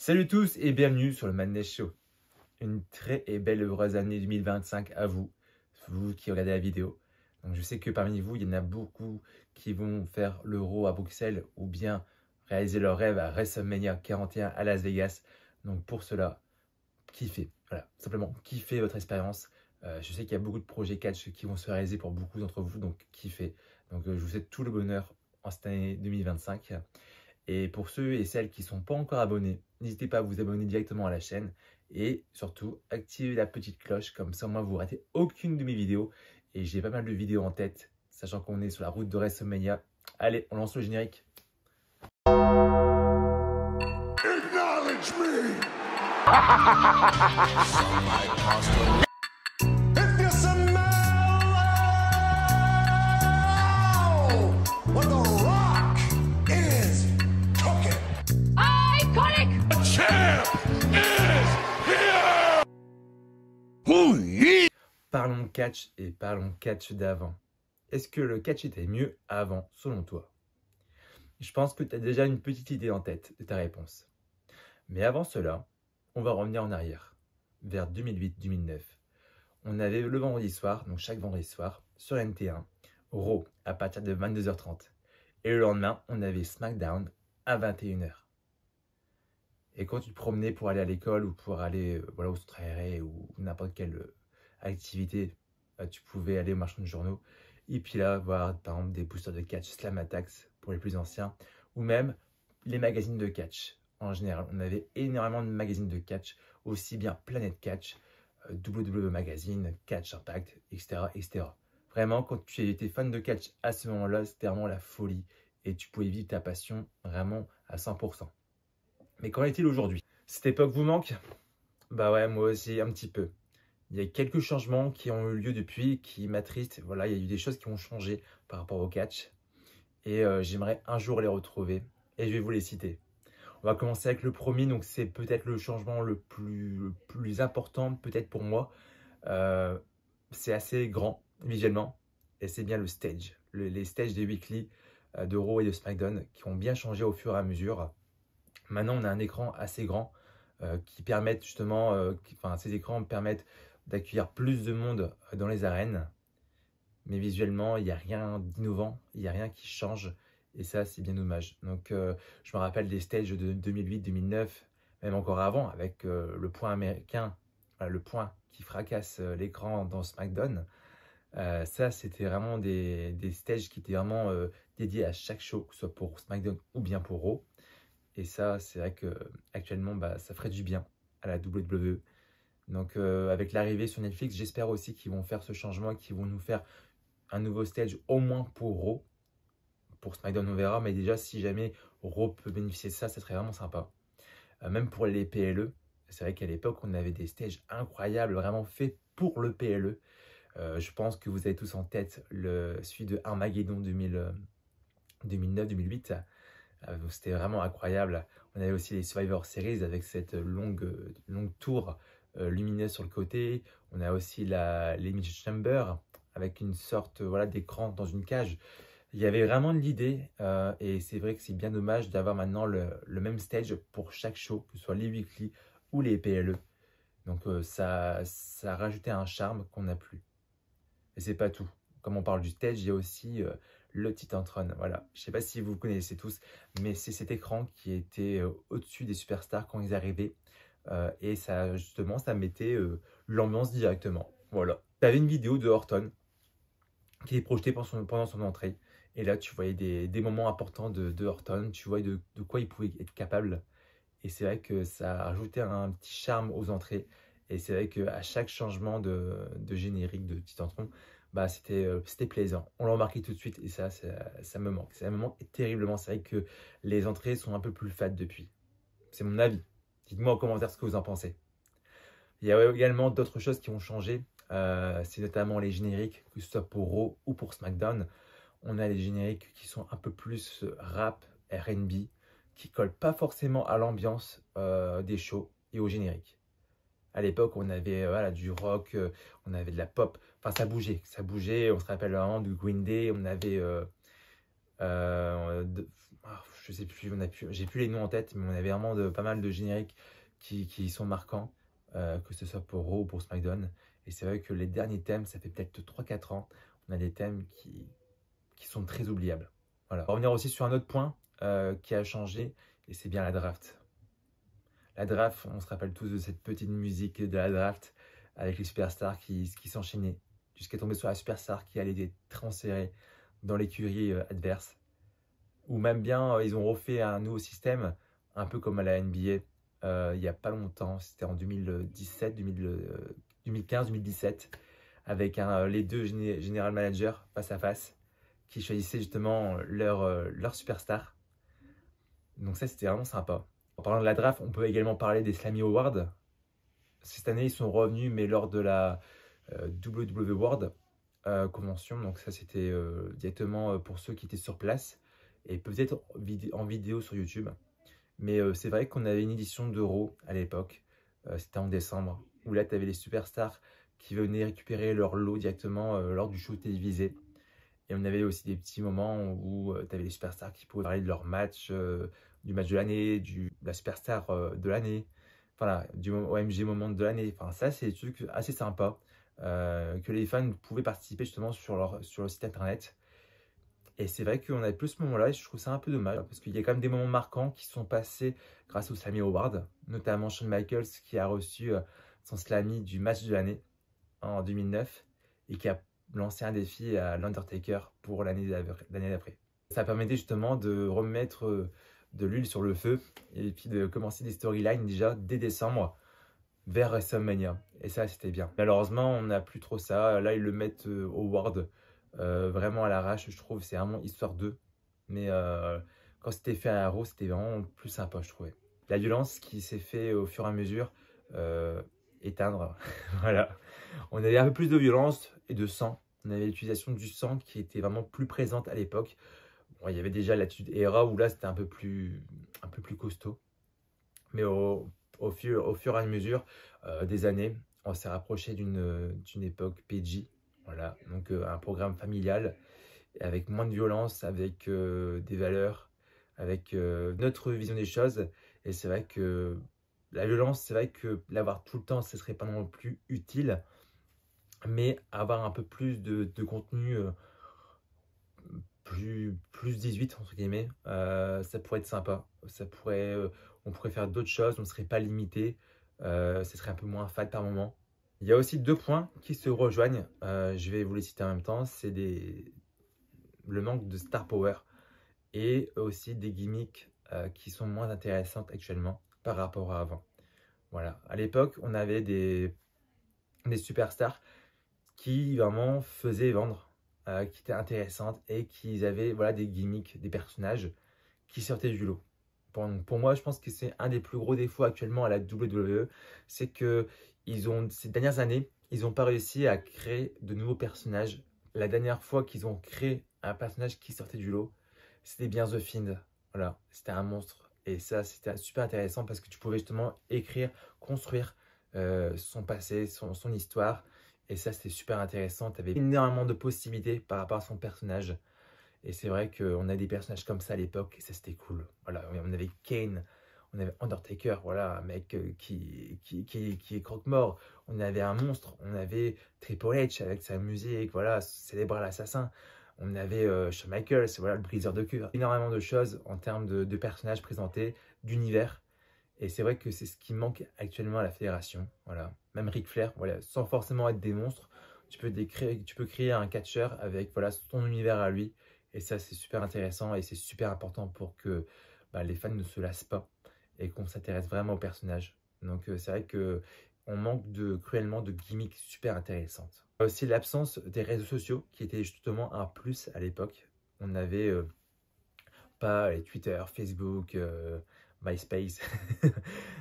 Salut tous et bienvenue sur le Madness Show. Une très et belle heureuse année 2025 à vous, vous qui regardez la vidéo. Donc je sais que parmi vous, il y en a beaucoup qui vont faire l'Euro à Bruxelles ou bien réaliser leur rêve à WrestleMania 41 à Las Vegas. Donc pour cela, kiffez. Voilà, simplement kiffez votre expérience. Je sais qu'il y a beaucoup de projets catch qui vont se réaliser pour beaucoup d'entre vous, donc kiffez. Donc je vous souhaite tout le bonheur en cette année 2025. Et pour ceux et celles qui ne sont pas encore abonnés, n'hésitez pas à vous abonner directement à la chaîne et surtout activez la petite cloche, comme ça au moins vous ne ratez aucune de mes vidéos. Et j'ai pas mal de vidéos en tête, sachant qu'on est sur la route de WrestleMania. Allez, on lance le générique. Acknowledge me. If you smell what the rock is cooking. Iconic! The champ is here. Oh yeah. Parlons catch et parlons catch d'avant. Est-ce que le catch était mieux avant, selon toi? Je pense que tu as déjà une petite idée en tête de ta réponse. Mais avant cela, on va revenir en arrière, vers 2008-2009. On avait le vendredi soir, donc chaque vendredi soir, sur NT1, Raw à partir de 22h30. Et le lendemain, on avait SmackDown à 21h. Et quand tu te promenais pour aller à l'école ou pour aller au centre aéré ou n'importe quelle activité, tu pouvais aller au marchand de journaux. Et puis là, voir par exemple des boosters de catch, Slam Attacks pour les plus anciens, ou même les magazines de catch. En général, on avait énormément de magazines de catch, aussi bien Planet Catch, WWE Magazine, Catch Impact, etc., etc. Vraiment, quand tu étais fan de catch à ce moment-là, c'était vraiment la folie et tu pouvais vivre ta passion vraiment à 100%. Mais qu'en est-il aujourd'hui? Cette époque vous manque? Bah ouais, moi aussi, un petit peu. Il y a quelques changements qui ont eu lieu depuis, qui m'attristent. Voilà, il y a eu des choses qui ont changé par rapport au catch. Et j'aimerais un jour les retrouver. Et je vais vous les citer. On va commencer avec le premier. Donc c'est peut-être le changement le plus important, peut-être pour moi. C'est assez grand, visuellement. Et c'est bien le stage. Les stages des weekly de Raw et de SmackDown qui ont bien changé au fur et à mesure. Maintenant, on a un écran assez grand qui permettent justement, ces écrans permettent d'accueillir plus de monde dans les arènes. Mais visuellement, il n'y a rien d'innovant, il n'y a rien qui change. Et ça, c'est bien dommage. Donc, je me rappelle des stages de 2008-2009, même encore avant, avec le point américain, le point qui fracasse l'écran dans SmackDown. Ça, c'était vraiment des stages qui étaient vraiment dédiés à chaque show, que ce soit pour SmackDown ou bien pour Raw. Et ça, c'est vrai qu'actuellement, ça ferait du bien à la WWE. Donc, avec l'arrivée sur Netflix, j'espère aussi qu'ils vont faire ce changement, qu'ils vont nous faire un nouveau stage, au moins pour Raw. Pour SmackDown, on verra. Mais déjà, si jamais Raw peut bénéficier de ça, ça serait vraiment sympa. Même pour les PLE, c'est vrai qu'à l'époque, on avait des stages incroyables, vraiment faits pour le PLE. Je pense que vous avez tous en tête celui de Armageddon 2009-2008. C'était vraiment incroyable. On avait aussi les Survivor Series avec cette longue tour lumineuse sur le côté. On a aussi l'Elimination Chamber avec une sorte d'écran dans une cage. Il y avait vraiment de l'idée et c'est vrai que c'est bien dommage d'avoir maintenant le même stage pour chaque show, que ce soit les weekly ou les PLE. Donc ça a rajouté un charme qu'on n'a plus. Et c'est pas tout. Comme on parle du stage, il y a aussi le Titantron. Voilà, je ne sais pas si vous connaissez tous, mais c'est cet écran qui était au-dessus des superstars quand ils arrivaient. Et ça, justement, ça mettait l'ambiance directement. Voilà. Tu avais une vidéo de Orton qui est projetée pendant son entrée. Et là, tu voyais des moments importants de Orton. Tu voyais de quoi il pouvait être capable. Et c'est vrai que ça a rajouté un petit charme aux entrées. Et c'est vrai qu'à chaque changement de générique de Titantron, c'était plaisant. On l'a remarqué tout de suite et ça me manque. Ça me manque terriblement. C'est vrai que les entrées sont un peu plus fades depuis. C'est mon avis. Dites-moi en commentaire ce que vous en pensez. Il y a également d'autres choses qui ont changé. C'est notamment les génériques, que ce soit pour Raw ou pour SmackDown. On a les génériques qui sont un peu plus rap, R&B, qui collent pas forcément à l'ambiance des shows et au générique. À l'époque, on avait du rock, on avait de la pop. Enfin, ça bougeait. On se rappelle vraiment du Green Day. On avait, je sais plus, j'ai plus les noms en tête, mais on avait vraiment pas mal de génériques qui sont marquants, que ce soit pour Raw ou pour SmackDown. Et c'est vrai que les derniers thèmes, ça fait peut-être 3-4 ans, on a des thèmes qui sont très oubliables. Voilà. On va revenir aussi sur un autre point qui a changé, et c'est bien la draft. La draft, on se rappelle tous de cette petite musique de la draft avec les superstars qui s'enchaînaient jusqu'à tomber sur la superstar qui allait être transférée dans l'écurie adverse. Ou même bien, ils ont refait un nouveau système, un peu comme à la NBA, il n'y a pas longtemps, c'était en 2017, 2015, 2017, avec les deux general managers face à face, qui choisissaient justement leur superstar. Donc ça, c'était vraiment sympa. En parlant de la draft, on peut également parler des Slammy Awards. Cette année, ils sont revenus, mais lors de la WWE World Convention. Donc ça, c'était directement pour ceux qui étaient sur place et peut-être en vidéo sur YouTube. Mais c'est vrai qu'on avait une édition d'Euro à l'époque. C'était en décembre, où là, tu avais les superstars qui venaient récupérer leur lot directement lors du show télévisé. Et on avait aussi des petits moments où tu avais les superstars qui pouvaient parler de leur match, du match de l'année, de la superstar de l'année, voilà, du OMG moment de l'année. Enfin, ça, c'est des trucs assez sympas que les fans pouvaient participer justement sur le site internet. Et c'est vrai qu'on a plus ce moment-là et je trouve ça un peu dommage parce qu'il y a quand même des moments marquants qui sont passés grâce au Slammy Award, notamment Shawn Michaels qui a reçu son Slammy du match de l'année en 2009 et qui a lancé un défi à l'Undertaker pour l'année d'après. Ça permettait justement de remettre de l'huile sur le feu et puis de commencer des storylines déjà dès décembre vers WrestleMania. Et ça, c'était bien. Malheureusement, on n'a plus trop ça. Là, ils le mettent au World vraiment à l'arrache, je trouve. C'est vraiment histoire d'eux. Mais quand c'était fait à Raw, c'était vraiment plus sympa, je trouvais. La violence qui s'est fait au fur et à mesure éteindre. Voilà. On avait un peu plus de violence et de sang. On avait l'utilisation du sang qui était vraiment plus présente à l'époque. Bon, il y avait déjà l'Attitude Era où là c'était un peu plus costaud. Mais au fur et à mesure des années, on s'est rapproché d'une époque PG. Voilà, donc un programme familial avec moins de violence, avec des valeurs, avec notre vision des choses. Et c'est vrai que la violence, c'est vrai que l'avoir tout le temps, ce serait pas non plus utile. Mais avoir un peu plus de contenu plus 18 entre guillemets, ça pourrait être sympa. On pourrait faire d'autres choses, on ne serait pas limité, ce serait un peu moins fade par moment. Il y a aussi deux points qui se rejoignent, je vais vous les citer en même temps, c'est le manque de star power et aussi des gimmicks qui sont moins intéressantes actuellement par rapport à avant. Voilà, à l'époque on avait des superstars qui vraiment faisaient vendre, qui étaient intéressantes et qui avaient voilà, des gimmicks, des personnages qui sortaient du lot. Pour moi, je pense que c'est un des plus gros défauts actuellement à la WWE, c'est que ces dernières années, ils n'ont pas réussi à créer de nouveaux personnages. La dernière fois qu'ils ont créé un personnage qui sortait du lot, c'était bien The Fiend. Voilà, c'était un monstre. Et ça, c'était super intéressant parce que tu pouvais justement écrire, construire son passé, son histoire. Et ça, c'était super intéressant. Tu avais énormément de possibilités par rapport à son personnage. Et c'est vrai qu'on a des personnages comme ça à l'époque. Et ça, c'était cool. Voilà, on avait Kane, on avait Undertaker, voilà, un mec qui est croque-mort. On avait un monstre. On avait Triple H avec sa musique, voilà, célébrer l'assassin. On avait Shawn Michaels, voilà, le briseur de cœur. Énormément de choses en termes de personnages présentés, d'univers. Et c'est vrai que c'est ce qui manque actuellement à la fédération. Voilà. Même Ric Flair, voilà, sans forcément être des monstres, tu peux créer un catcheur avec voilà, son univers à lui. Et ça, c'est super intéressant et c'est super important pour que les fans ne se lassent pas et qu'on s'intéresse vraiment aux personnages. Donc c'est vrai qu'on manque cruellement de gimmicks super intéressantes. Aussi l'absence des réseaux sociaux qui étaient justement un plus à l'époque. On n'avait pas les Twitter, Facebook, MySpace.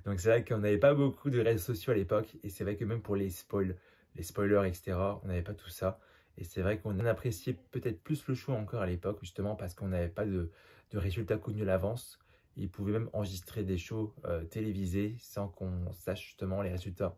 Donc c'est vrai qu'on n'avait pas beaucoup de réseaux sociaux à l'époque. Et c'est vrai que même pour les spoilers, etc., on n'avait pas tout ça. Et c'est vrai qu'on appréciait peut-être plus le show encore à l'époque, justement parce qu'on n'avait pas de résultats connus à l'avance. Ils pouvaient même enregistrer des shows télévisés sans qu'on sache justement les résultats.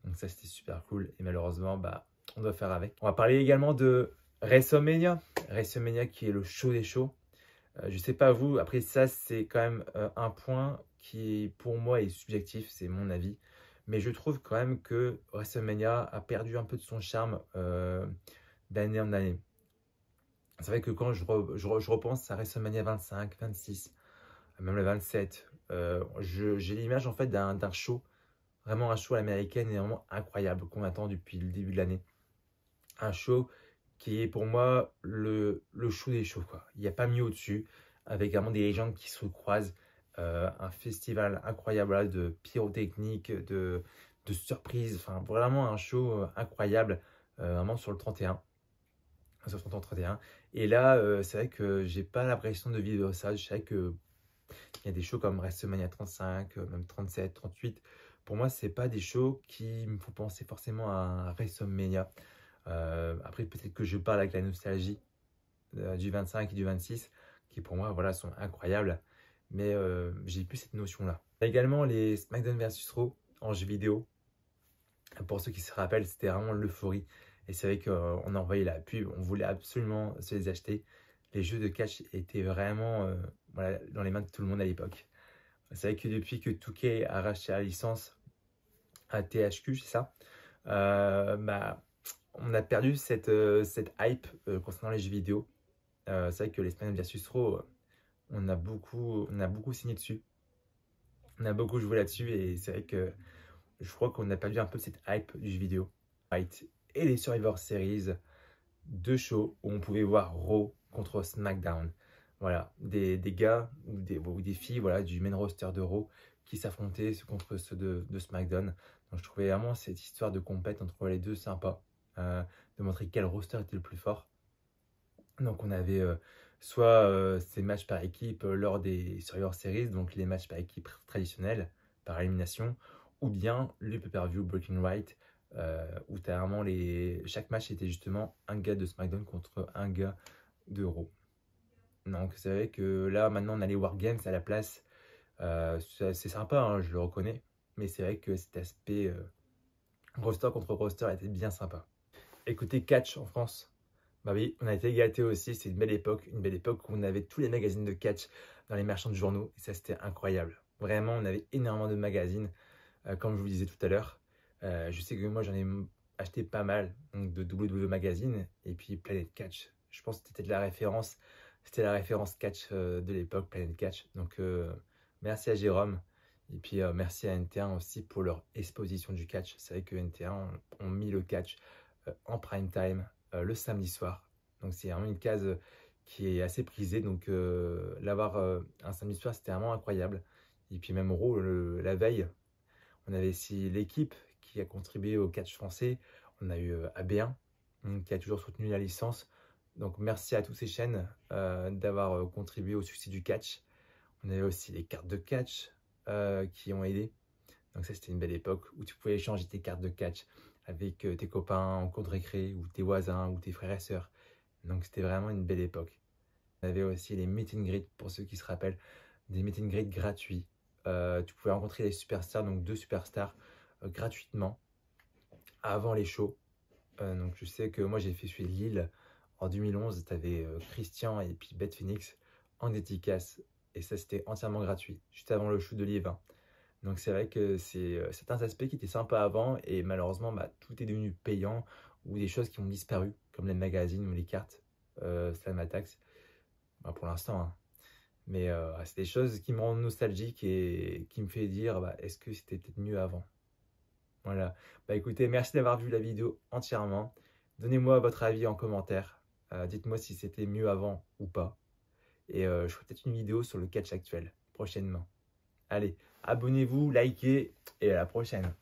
Donc ça, c'était super cool. Et malheureusement, on doit faire avec. On va parler également de WrestleMania. WrestleMania qui est le show des shows. Je sais pas vous, après ça c'est quand même un point qui pour moi est subjectif, c'est mon avis. Mais je trouve quand même que WrestleMania a perdu un peu de son charme d'année en année. C'est vrai que quand je repense à WrestleMania 25, 26, même le 27, j'ai l'image en fait d'un show, vraiment un show à l'américaine et vraiment incroyable qu'on attend depuis le début de l'année. Un show qui est pour moi le show des shows, quoi. Il n'y a pas mieux au-dessus, avec vraiment des légendes qui se croisent, un festival incroyable là, de pyrotechnique, de surprises, enfin vraiment un show incroyable, vraiment sur le 31. Sur le 31. Et là, c'est vrai que j'ai pas l'impression de vivre ça. Je sais que il y a des shows comme WrestleMania 35, même 37, 38. Pour moi, c'est pas des shows qui me font penser forcément à WrestleMania. Après, peut-être que je parle avec la nostalgie du 25 et du 26, qui pour moi, voilà, sont incroyables. Mais j'ai plus cette notion-là. Également, les SmackDown vs Raw en jeu vidéo. Pour ceux qui se rappellent, c'était vraiment l'euphorie. Et c'est vrai qu'on envoyait la pub, on voulait absolument se les acheter. Les jeux de catch étaient vraiment voilà, dans les mains de tout le monde à l'époque. C'est vrai que depuis que 2K a racheté la licence à THQ, c'est ça, bah, on a perdu cette hype concernant les jeux vidéo. C'est vrai que les SmackDown vs Raw, on a beaucoup signé dessus. On a beaucoup joué là-dessus et c'est vrai que je crois qu'on a perdu un peu cette hype du jeu vidéo. Right. Et les Survivor Series, deux shows où on pouvait voir Raw contre SmackDown. Voilà, des gars ou des filles voilà, du main roster de Raw qui s'affrontaient contre ceux de SmackDown. Donc je trouvais vraiment cette histoire de compète entre les deux sympa, de montrer quel roster était le plus fort. Donc on avait soit ces matchs par équipe lors des Survivor Series, donc les matchs par équipe traditionnels, par élimination, ou bien le pay-per-view Breaking Right, où vraiment chaque match était justement un gars de SmackDown contre un gars de Raw. Donc c'est vrai que là maintenant on a les Wargames à la place, c'est sympa, hein, je le reconnais, mais c'est vrai que cet aspect roster contre roster était bien sympa. Écoutez, catch en France, bah oui, on a été gâtés aussi, c'est une belle époque où on avait tous les magazines de catch dans les marchands de journaux, et ça c'était incroyable. Vraiment, on avait énormément de magazines, comme je vous le disais tout à l'heure. Je sais que moi j'en ai acheté pas mal, donc de WWE Magazine et puis Planet Catch. Je pense que c'était la référence catch de l'époque, Planet Catch. Donc merci à Jérôme et puis merci à NT1 aussi pour leur exposition du catch. C'est vrai que NT1 ont mis le catch en prime time le samedi soir. Donc c'est vraiment une case qui est assez prisée. Donc l'avoir un samedi soir, c'était vraiment incroyable. Et puis même Raw, la veille, on avait aussi l'équipe qui a contribué au catch français. On a eu AB1 qui a toujours soutenu la licence. Donc merci à toutes ces chaînes d'avoir contribué au succès du catch. On avait aussi les cartes de catch qui ont aidé. Donc ça c'était une belle époque où tu pouvais échanger tes cartes de catch avec tes copains en cours de récré ou tes voisins ou tes frères et sœurs. Donc c'était vraiment une belle époque. On avait aussi les meet and greet pour ceux qui se rappellent, des meet and greet gratuits. Tu pouvais rencontrer des superstars, donc 2 superstars gratuitement avant les shows. Donc je sais que moi j'ai fait celui de Lille en 2011, tu avais Christian et puis Beth Phoenix en dédicace et ça c'était entièrement gratuit, juste avant le show de Liévin. Donc c'est vrai que c'est certains aspects qui étaient sympas avant et malheureusement bah, tout est devenu payant ou des choses qui ont disparu comme les magazines ou les cartes Slam Attacks bah, pour l'instant. Hein. Mais c'est des choses qui me rendent nostalgique et qui me fait dire bah, est-ce que c'était peut-être mieux avant. Voilà. Bah écoutez, merci d'avoir vu la vidéo entièrement. Donnez-moi votre avis en commentaire. Dites-moi si c'était mieux avant ou pas. Et je ferai peut-être une vidéo sur le catch actuel prochainement. Allez, abonnez-vous, likez et à la prochaine.